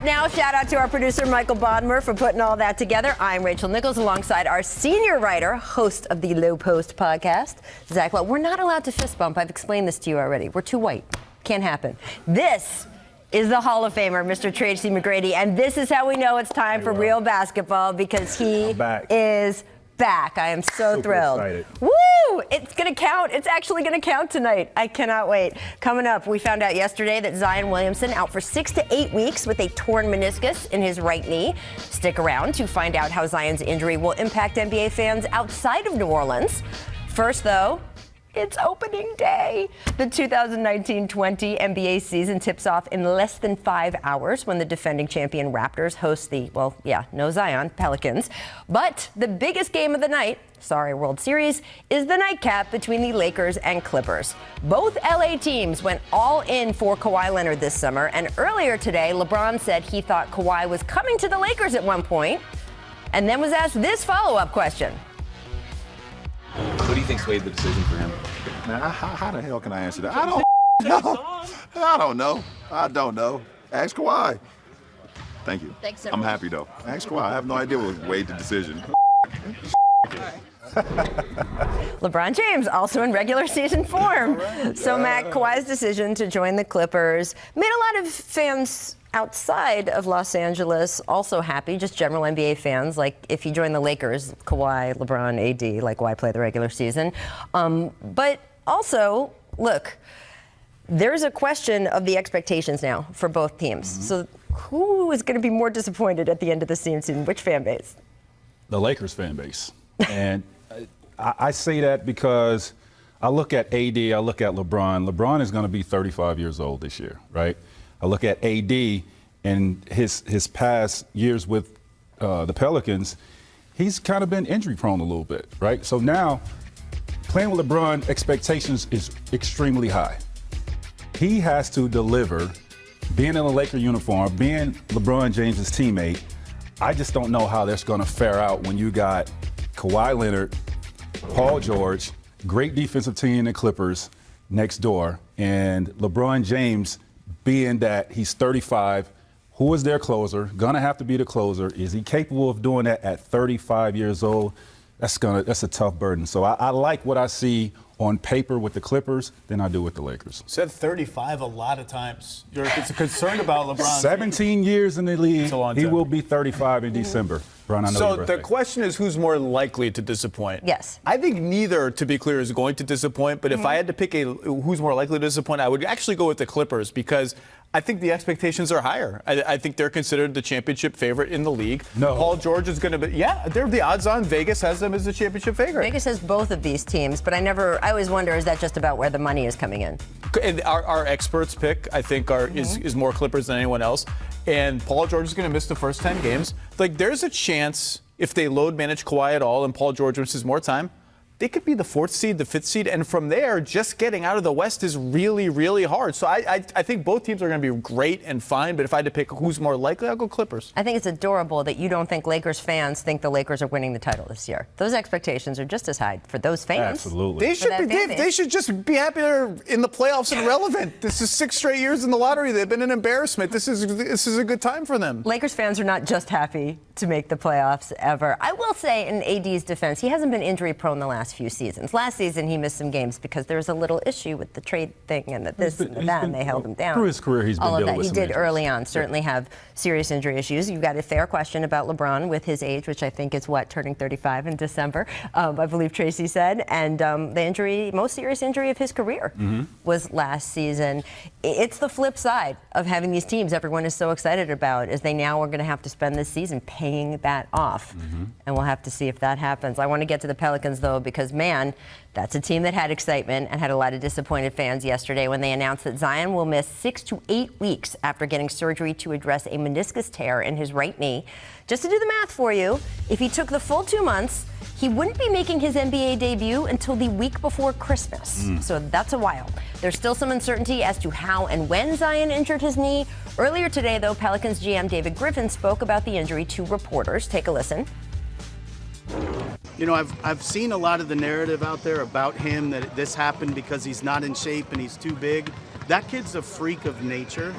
Now, shout out to our producer, Michael Bodmer, for putting all that together. I'm Rachel Nichols, alongside our senior writer, host of the Low Post podcast, Zach Lowe. We're not allowed to fist bump. I've explained this to you already. We're too white. Can't happen. This is the Hall of Famer, Mr. Tracy McGrady, and this is how we know it's time for real basketball, because he is back. I am so thrilled. Excited. Woo! It's going to count. It's actually going to count tonight. I cannot wait. Coming up, we found out yesterday that Zion Williamson out for 6 to 8 weeks with a torn meniscus in his right knee. Stick around to find out how Zion's injury will impact NBA fans outside of New Orleans. First, though, it's opening day. The 2019-20 NBA season tips off in less than 5 hours when the defending champion Raptors host the, no Zion, Pelicans. But the biggest game of the night, World Series, is the nightcap between the Lakers and Clippers. Both LA teams went all in for Kawhi Leonard this summer, and earlier today, LeBron said he thought Kawhi was coming to the Lakers at one point, and then was asked this follow-up question. What do you think swayed the decision for him? Man, how the hell can I answer that? I don't know. Ask Kawhi. Thank you. Thanks, I'm happy, though. Ask Kawhi. I have no idea what weighed the decision. LeBron James also in regular season form. Right. So, Matt, Kawhi's decision to join the Clippers made a lot of fans outside of Los Angeles also happy, just general NBA fans. Like, if he joined the Lakers, Kawhi, LeBron, AD, like, why play the regular season? But also, look, there's a question of the expectations now for both teams. Mm-hmm. So who is going to be more disappointed at the end of the season? Which fan base? The Lakers fan base. And I say that because I look at AD, I look at LeBron. LeBron is going to be 35 years old this year, right? I look at AD and his past years with the Pelicans. He's kind of been injury prone a little bit, right? So now playing with LeBron, expectations is extremely high. He has to deliver, being in a Laker uniform, being LeBron James's teammate. I just don't know how that's going to fare out when you got Kawhi Leonard, Paul George, great defensive team, the Clippers next door, and LeBron James, being that he's 35, who is their closer, gonna have to be the closer. Is he capable of doing that at 35 years old? That's a tough burden. So I like what I see on paper with the Clippers than I do with the Lakers. Said 35 a lot of times. You're concerned about LeBron. 17 years in the league. He will be 35 in December. Ron, I know so the question is, who's more likely to disappoint? Yes. I think neither, to be clear, is going to disappoint. But if I had to pick who's more likely to disappoint, I would actually go with the Clippers, because I think the expectations are higher. I think they're considered the championship favorite in the league. No. Paul George is going to be, they're the odds on. Vegas has them as the championship favorite. Vegas has both of these teams, but I always wonder, is that just about where the money is coming in? And our experts pick, I think, is more Clippers than anyone else. And Paul George is going to miss the first 10 games. Like, there's a chance, if they load manage Kawhi at all and Paul George misses more time, they could be the 4th seed, the 5th seed, and from there, just getting out of the West is really, really hard. So I think both teams are going to be great and fine, but if I had to pick who's more likely, I'll go Clippers. I think it's adorable that you don't think Lakers fans think the Lakers are winning the title this year. Those expectations are just as high for those fans. Absolutely. They should just be happy they're in the playoffs and relevant. This is 6 straight years in the lottery. They've been an embarrassment. This is a good time for them. Lakers fans are not just happy to make the playoffs ever. I will say, in AD's defense, he hasn't been injury prone the last few seasons. Last season, he missed some games because there was a little issue with the trade thing and the this and the that, and they held him down. Through his career, he's been all of dealing that. with He some did injuries. early on certainly have serious injury issues. You've got a fair question about LeBron with his age, which I think is turning 35 in December, I believe Tracy said. And the most serious injury of his career was last season. It's the flip side of having these teams everyone is so excited about, is they now are going to have to spend this season paying that off. And we'll have to see if that happens. I want to get to the Pelicans, though, because, man, that's a team that had excitement and had a lot of disappointed fans yesterday when they announced that Zion will miss 6 to 8 weeks after getting surgery to address a meniscus tear in his right knee. Just to do the math for you, if he took the full 2 months, he wouldn't be making his NBA debut until the week before Christmas. So that's a while. There's still some uncertainty as to how and when Zion injured his knee. Earlier today, though, Pelicans GM David Griffin spoke about the injury to reporters. Take a listen. You know, I've seen a lot of the narrative out there about him, that this happened because he's not in shape and he's too big. That kid's a freak of nature.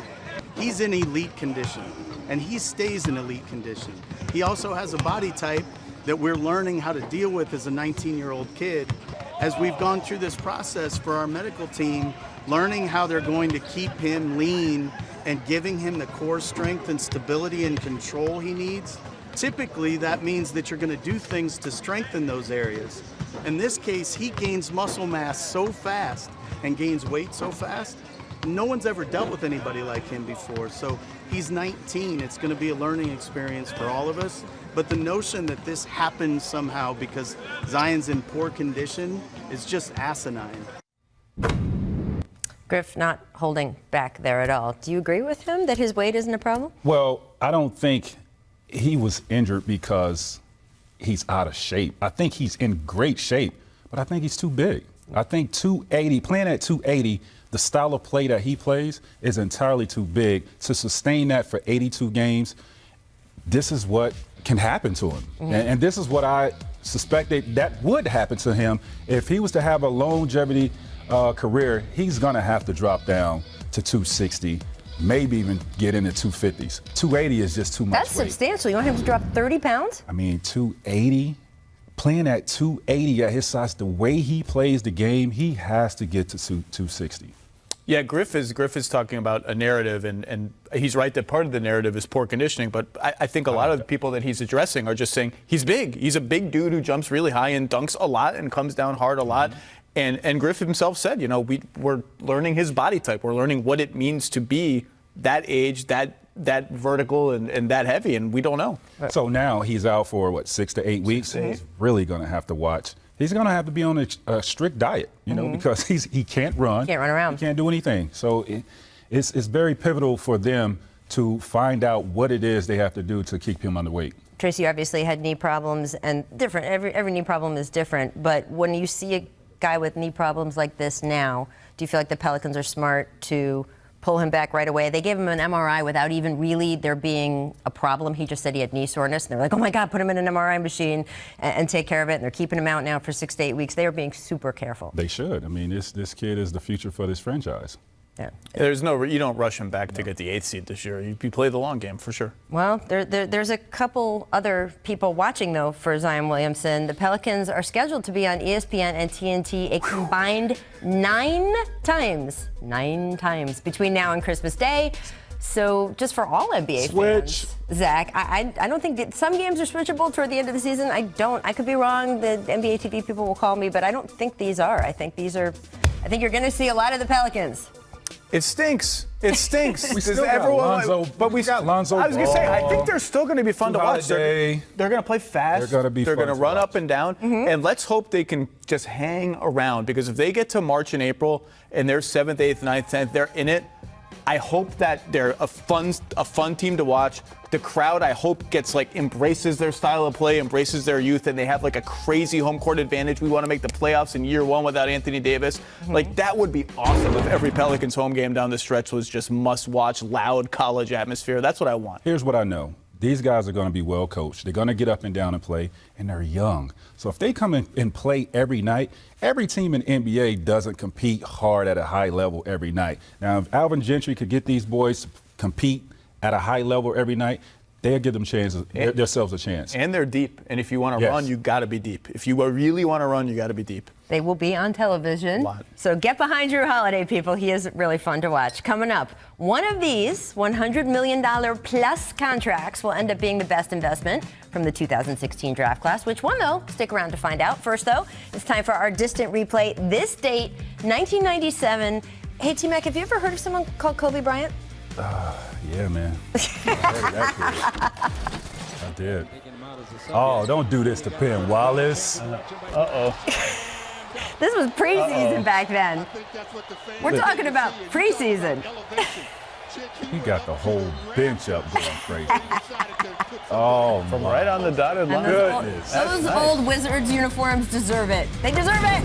he's in elite condition, and he stays in elite condition. He also has a body type that we're learning how to deal with as a 19-year-old kid. As we've gone through this process for our medical team, learning how they're going to keep him lean and giving him the core strength and stability and control he needs, typically that means that you're going to do things to strengthen those areas. In this case, he gains muscle mass so fast and gains weight so fast. No one's ever dealt with anybody like him before. So he's 19. It's going to be a learning experience for all of us. But the notion that this happens somehow because Zion's in poor condition is just asinine. Griff not holding back there at all. Do you agree with him that his weight isn't a problem? Well, I don't think he was injured because he's out of shape. I think he's in great shape, but I think he's too big. I think 280, playing at 280, the style of play that he plays is entirely too big to sustain that for 82 games. This is what can happen to him. And this is what I suspected that would happen to him. If he was to have a longevity career, he's going to have to drop down to 260, maybe even get into 250s. 280 is just too much That's weight. substantial. You want him to drop 30 pounds? I mean, 280, playing at 280 at his size, the way he plays the game, he has to get to 260. Yeah, Griff is talking about a narrative, and he's right that part of the narrative is poor conditioning, but I think a lot of the people that he's addressing are just saying he's big. He's a big dude who jumps really high and dunks a lot and comes down hard a lot. And Griff himself said, you know, we're learning his body type. We're learning what it means to be that age, that vertical and that heavy, and we don't know. So now he's out for, 6 to 8 weeks? He's really going to have to watch. He's going to have to be on a strict diet, you know, because he can't run. Can't run around. He can't do anything. So it's very pivotal for them to find out what it is they have to do to keep him underweight. Tracy obviously had knee problems, and different. Every knee problem is different. But when you see a guy with knee problems like this now, do you feel like the Pelicans are smart to pull him back right away? They gave him an MRI without even really there being a problem. He just said he had knee soreness, and they're like, oh my God, put him in an MRI machine and take care of it. And they're keeping him out now for 6 to 8 weeks. They are being super careful. They should. I mean, this kid is the future for this franchise. Yeah. You don't rush him back to get the 8th seed this year. You play the long game for sure. Well, there's a couple other people watching, though, for Zion Williamson. The Pelicans are scheduled to be on ESPN and TNT a combined 9 times between now and Christmas Day. So just for all NBA fans, Zach, I don't think that some games are switchable toward the end of the season. I could be wrong. The NBA TV people will call me, but I don't think these are. I think you're going to see a lot of the Pelicans. It stinks. It stinks. We still got Lonzo, but we got Lonzo. I was going to say, I think they're still going to be fun to watch. They're going to play fast. They're going to run up and down. And let's hope they can just hang around, because if they get to March and April and they're 7th, 8th, 9th, 10th, they're in it. I hope that they're a fun team to watch. The crowd, I hope, embraces their style of play, embraces their youth, and they have a crazy home court advantage. We want to make the playoffs in year 1 without Anthony Davis. That would be awesome if every Pelicans home game down the stretch was just must-watch, loud college atmosphere. That's what I want. Here's what I know. These guys are going to be well coached. They're going to get up and down and play, and they're young. So if they come in and play every night, every team in NBA doesn't compete hard at a high level every night. Now, if Alvin Gentry could get these boys to compete at a high level every night, they'll give themselves a chance. And they're deep. And if you want to run, you got to be deep. If you really want to run, you got to be deep. They will be on television. So get behind Drew Holiday, people. He is really fun to watch. Coming up, one of these $100 million plus contracts will end up being the best investment from the 2016 draft class. Which one, though? Stick around to find out. First, though, it's time for our distant replay. This date, 1997. Hey, T-Mac, have you ever heard of someone called Kobe Bryant? Yeah, man. I did. Oh, don't do this to Penn Wallace. This was preseason back then. We're talking about preseason. He got the whole bench up going crazy. Oh, from right on the dotted line. Those old Wizards uniforms deserve it. They deserve it.